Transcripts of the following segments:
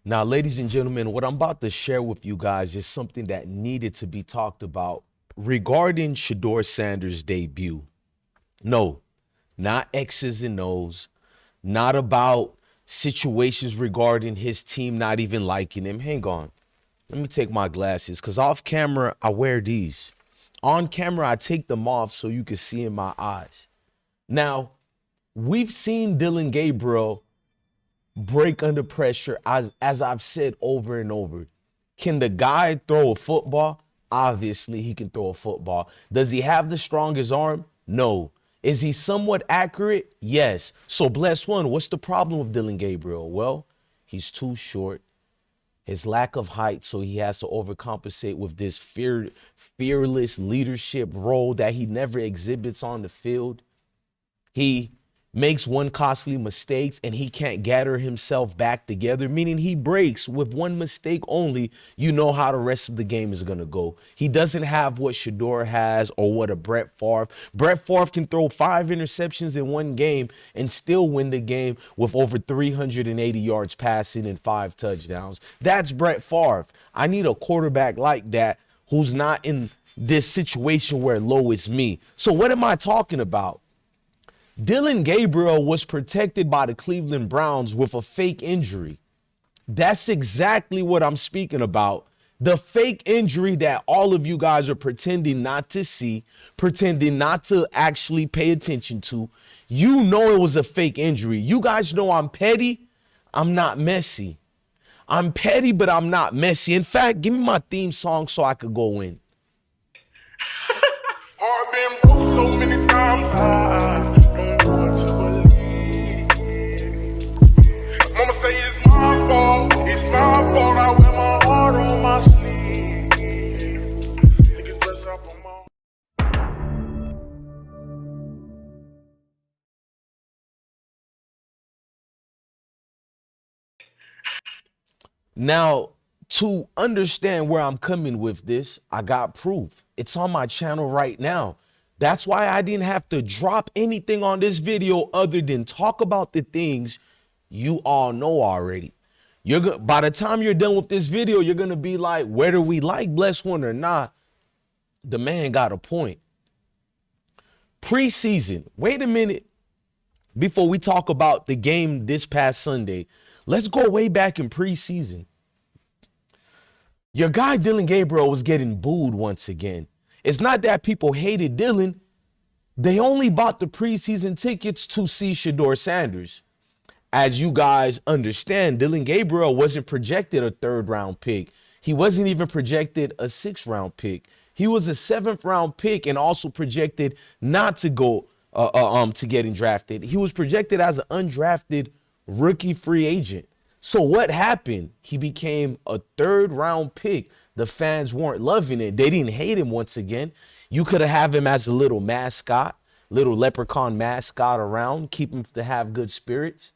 Now, ladies and gentlemen, what I'm about to share with you guys is something that needed to be talked about regarding Shedeur Sanders' debut. No, not X's and O's, not about situations regarding his team not even liking him. Hang on. Let me take my glasses because off camera, I wear these. On camera, I take them off so you can see in my eyes. Now, we've seen Dillon Gabriel break under pressure, as I've said over and over. Can the guy throw a football? Obviously, he can throw a football. Does he have the strongest arm? No. Is he somewhat accurate? Yes. So, bless one, what's the problem with Dillon Gabriel? Well, he's too short. His lack of height, so he has to overcompensate with this fearless leadership role that he never exhibits on the field. He makes one costly mistakes and he can't gather himself back together, meaning he breaks with one mistake only. You know how the rest of the game is going to go. He doesn't have what Shedeur has or what a Brett Favre. Brett Favre can throw 5 interceptions in one game and still win the game with over 380 yards passing and 5 touchdowns. That's Brett Favre. I need a quarterback like that who's not in this situation where low is me. So what am I talking about? Dillon Gabriel was protected by the Cleveland Browns with a fake injury. That's exactly what I'm speaking about. The fake injury that all of you guys are pretending not to see, pretending not to actually pay attention to. You know it was a fake injury. You guys know I'm petty. I'm not messy. I'm petty, but I'm not messy. In fact, give me my theme song so I could go in. I've been broke so many times, I don't know what to believe. Mama say it's my fault, I wear my heart on my sleeve. Think it's best I put my Now, to understand where I'm coming with this, I got proof. It's on my channel right now. That's why I didn't have to drop anything on this video other than talk about the things you all know already. By the time you're done with this video, you're going to be like, whether we like Bless One or not, the man got a point. Preseason. Wait a minute. Before we talk about the game this past Sunday, let's go way back in preseason. Your guy Dillon Gabriel was getting booed once again. It's not that people hated Dillon. They only bought the preseason tickets to see Shedeur Sanders. As you guys understand, Dillon Gabriel wasn't projected a 3rd round pick. He wasn't even projected a 6th round pick. He was a 7th round pick and also projected not to go to getting drafted. He was projected as an undrafted rookie free agent. So what happened? He became a 3rd round pick. The fans weren't loving it. They didn't hate him once again. You could have him as a little mascot, little leprechaun mascot around, keep him to have good spirits.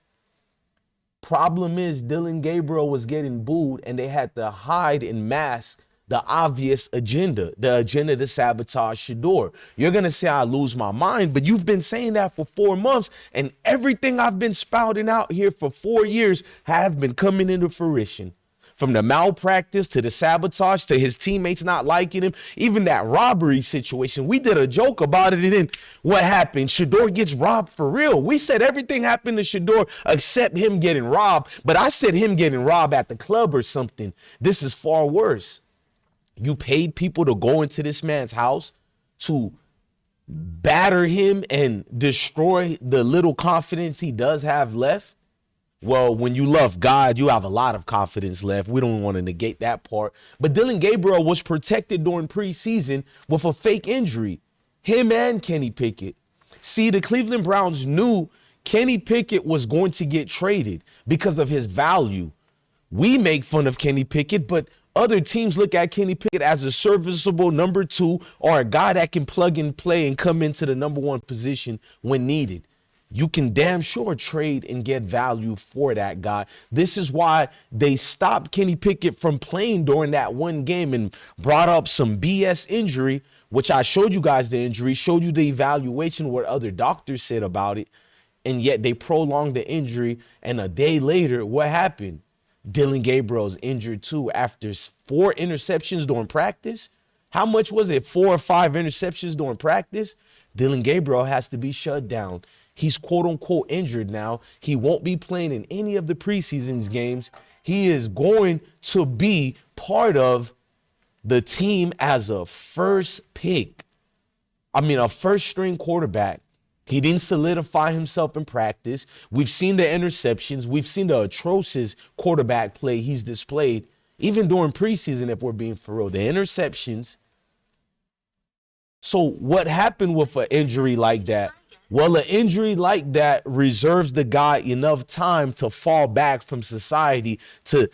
Problem is, Dillon Gabriel was getting booed and they had to hide and mask the obvious agenda, the agenda to sabotage Shedeur. You're going to say I lose my mind, but you've been saying that for 4 months, and everything I've been spouting out here for 4 years have been coming into fruition. From the malpractice to the sabotage to his teammates not liking him, even that robbery situation. We did a joke about it, and then what happened? Shedeur gets robbed for real. We said everything happened to Shedeur except him getting robbed, but I said him getting robbed at the club or something. This is far worse. You paid people to go into this man's house to batter him and destroy the little confidence he does have left. Well, when you love God, you have a lot of confidence left. We don't want to negate that part. But Dillon Gabriel was protected during preseason with a fake injury. Him and Kenny Pickett. See, the Cleveland Browns knew Kenny Pickett was going to get traded because of his value. We make fun of Kenny Pickett, but other teams look at Kenny Pickett as a serviceable number 2 or a guy that can plug and play and come into the number 1 position when needed. You can damn sure trade and get value for that guy. This is why they stopped Kenny Pickett from playing during that one game and brought up some BS injury, which I showed you guys the injury, showed you the evaluation, what other doctors said about it, and yet they prolonged the injury, and a day later, what happened? Dillon Gabriel's injured too after 4 interceptions during practice. How much was it? 4 or 5 interceptions during practice? Dillon Gabriel has to be shut down. He's quote unquote injured now. He won't be playing in any of the preseason games. He is going to be part of the team as a first pick. A first string quarterback. He didn't solidify himself in practice. We've seen the interceptions. We've seen the atrocious quarterback play he's displayed, even during preseason, if we're being for real. The interceptions. So what happened with an injury like that? Well, an injury like that reserves the guy enough time to fall back from society to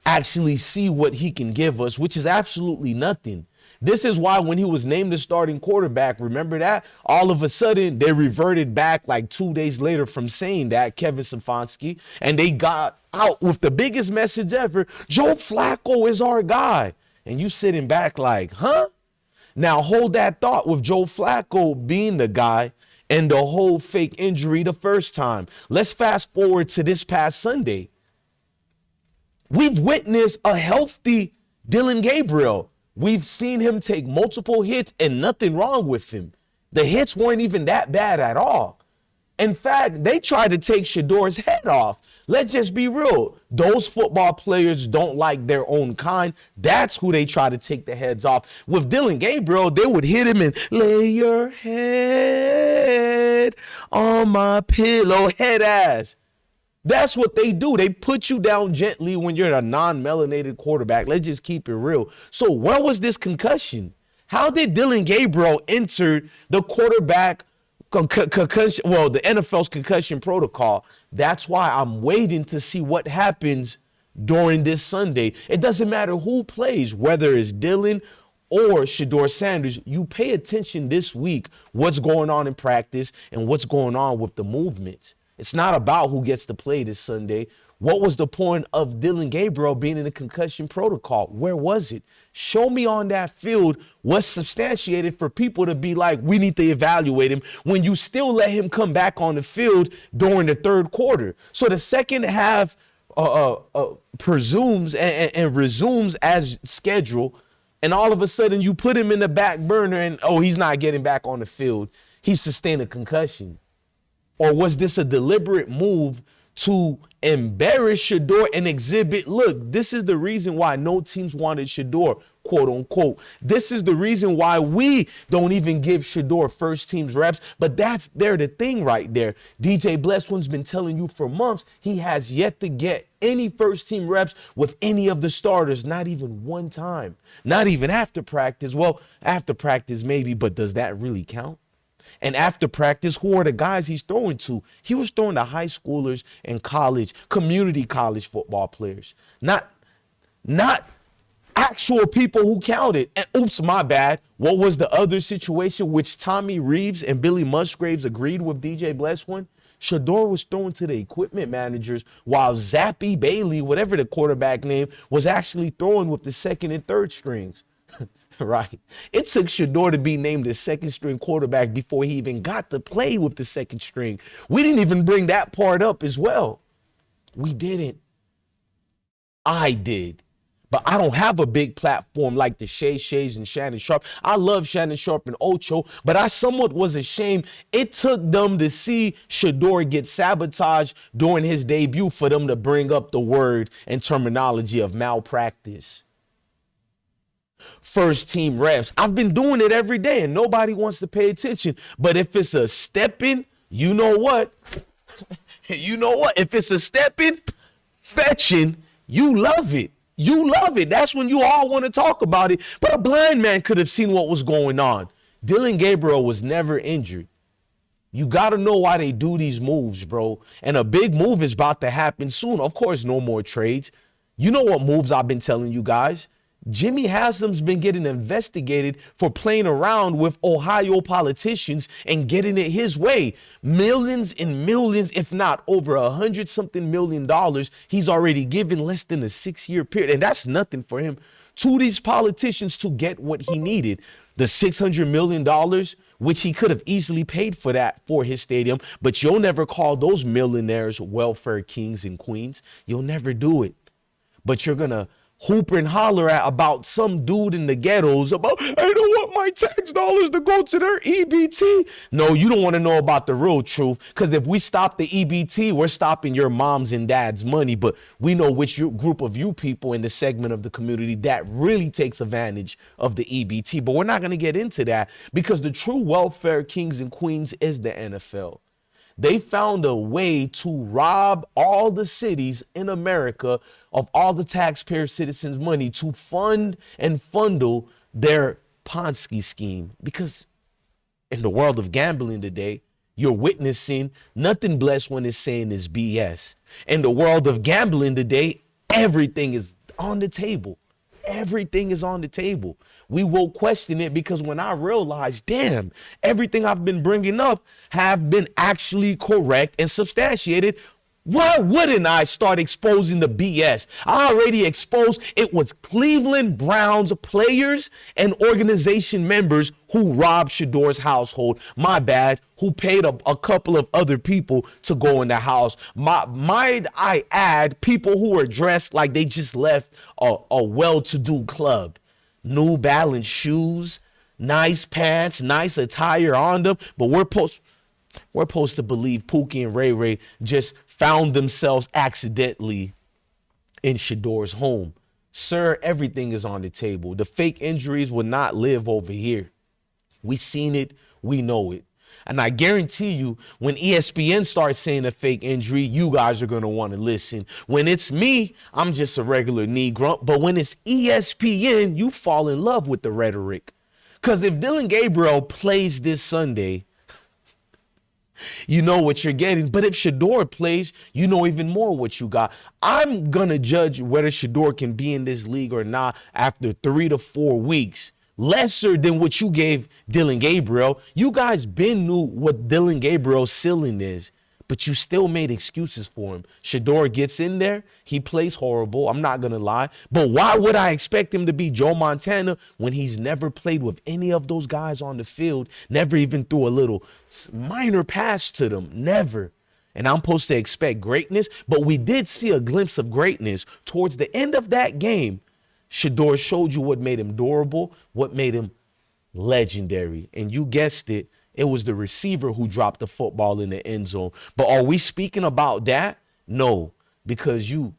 actually see what he can give us, which is absolutely nothing. This is why when he was named the starting quarterback, remember that? All of a sudden, they reverted back like 2 days later from saying that, Kevin Stefanski, and they got out with the biggest message ever. Joe Flacco is our guy. And you sitting back like, huh? Now hold that thought with Joe Flacco being the guy and the whole fake injury the first time. Let's fast forward to this past Sunday. We've witnessed a healthy Dillon Gabriel. We've seen him take multiple hits and nothing wrong with him. The hits weren't even that bad at all. In fact, they tried to take Shedeur's head off. Let's just be real. Those football players don't like their own kind. That's who they try to take the heads off. With Dillon Gabriel, they would hit him and lay your head on my pillow, head ass. That's what they do. They put you down gently when you're a non-melanated quarterback. Let's just keep it real. So where was this concussion? How did Dillon Gabriel enter the quarterback concussion, the NFL's concussion protocol? That's why I'm waiting to see what happens during this Sunday. It doesn't matter who plays, whether it's Dillon or Shedeur Sanders. You pay attention this week, what's going on in practice and what's going on with the movements. It's not about who gets to play this Sunday. What was the point of Dillon Gabriel being in the concussion protocol? Where was it? Show me on that field what's substantiated for people to be like, we need to evaluate him when you still let him come back on the field during the third quarter. So the second half presumes and resumes as scheduled, and all of a sudden you put him in the back burner and, he's not getting back on the field. He sustained a concussion. Or was this a deliberate move to embarrass Shedeur and exhibit, look, this is the reason why no teams wanted Shedeur, quote unquote. This is the reason why we don't even give Shedeur first team's reps. But they're the thing right there. DJ Blessing's been telling you for months he has yet to get any first team reps with any of the starters, not even one time, not even after practice. Well, after practice maybe, but does that really count? And after practice, who are the guys he's throwing to? He was throwing to high schoolers and college, community college football players, not actual people who counted. And oops, my bad. What was the other situation which Tommy Reeves and Billy Musgraves agreed with DJ Blessing? Shedeur was throwing to the equipment managers while Zappy Bailey, whatever the quarterback name, was actually throwing with the second and third strings. Right. It took Shedeur to be named the second string quarterback before he even got to play with the second string. We didn't even bring that part up as well. We didn't. I did. But I don't have a big platform like the Shays and Shannon Sharp. I love Shannon Sharp and Ocho, but I somewhat was ashamed. It took them to see Shedeur get sabotaged during his debut for them to bring up the word and terminology of malpractice. First team reps. I've been doing it every day and nobody wants to pay attention. But if it's a step in, you know what? If it's a step in, fetching, you love it. You love it. That's when you all want to talk about it. But a blind man could have seen what was going on. Dillon Gabriel was never injured. You got to know why they do these moves, bro. And a big move is about to happen soon. Of course, no more trades. You know what moves I've been telling you guys? Jimmy Haslam's been getting investigated for playing around with Ohio politicians and getting it his way. Millions and millions, if not over $100-something million, he's already given less than a 6-year period. And that's nothing for him. To these politicians to get what he needed. The $600 million, which he could have easily paid for that for his stadium. But you'll never call those millionaires welfare kings and queens. You'll never do it. but you're going to hoop and holler at about some dude in the ghettos about, I don't want my tax dollars to go to their EBT. No, you don't want to know about the real truth, because if we stop the EBT, we're stopping your mom's and dad's money. But we know which group of you people in the segment of the community that really takes advantage of the EBT. But we're not going to get into that, because the true welfare kings and queens is the NFL. They found a way to rob all the cities in America of all the taxpayer citizens' money to fund and fundle their Ponzi scheme. Because in the world of gambling today, you're witnessing nothing blessed when it's saying is BS. In the world of gambling today, everything is on the table. Everything is on the table. We will question it, because when I realized, damn, everything I've been bringing up have been actually correct and substantiated, why wouldn't I start exposing the BS? I already exposed it was Cleveland Browns players and organization members who robbed Shedeur's household. My bad, who paid a couple of other people to go in the house. Might I add, people who are dressed like they just left a well-to-do club. New Balance shoes, nice pants, nice attire on them, but we're supposed to believe Pookie and Ray Ray just found themselves accidentally in Shedeur's home. Sir, everything is on the table. The fake injuries will not live over here. We seen it, we know it. And I guarantee you, when ESPN starts saying a fake injury, you guys are going to want to listen. When it's me, I'm just a regular knee grump. But when it's ESPN, you fall in love with the rhetoric. Because if Dillon Gabriel plays this Sunday, you know what you're getting. But if Shedeur plays, you know even more what you got. I'm going to judge whether Shedeur can be in this league or not after 3 to 4 weeks. Lesser than what you gave Dillon Gabriel. You guys been knew what Dillon Gabriel's ceiling is, but you still made excuses for him. Shedeur gets in there. He plays horrible. I'm not going to lie. But why would I expect him to be Joe Montana when he's never played with any of those guys on the field, never even threw a little minor pass to them, never. And I'm supposed to expect greatness, but we did see a glimpse of greatness towards the end of that game. Shedeur showed you what made him durable, what made him legendary. And you guessed it, it was the receiver who dropped the football in the end zone. But are we speaking about that? No, because you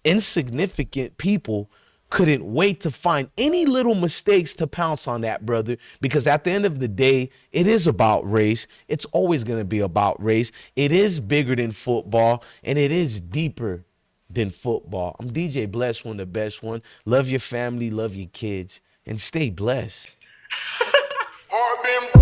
insignificant people couldn't wait to find any little mistakes to pounce on that, brother. Because at the end of the day, it is about race. It's always going to be about race. It is bigger than football, and it is deeper than football. I'm DJ Bless One, the best one. Love your family, love your kids, and stay blessed. Hard been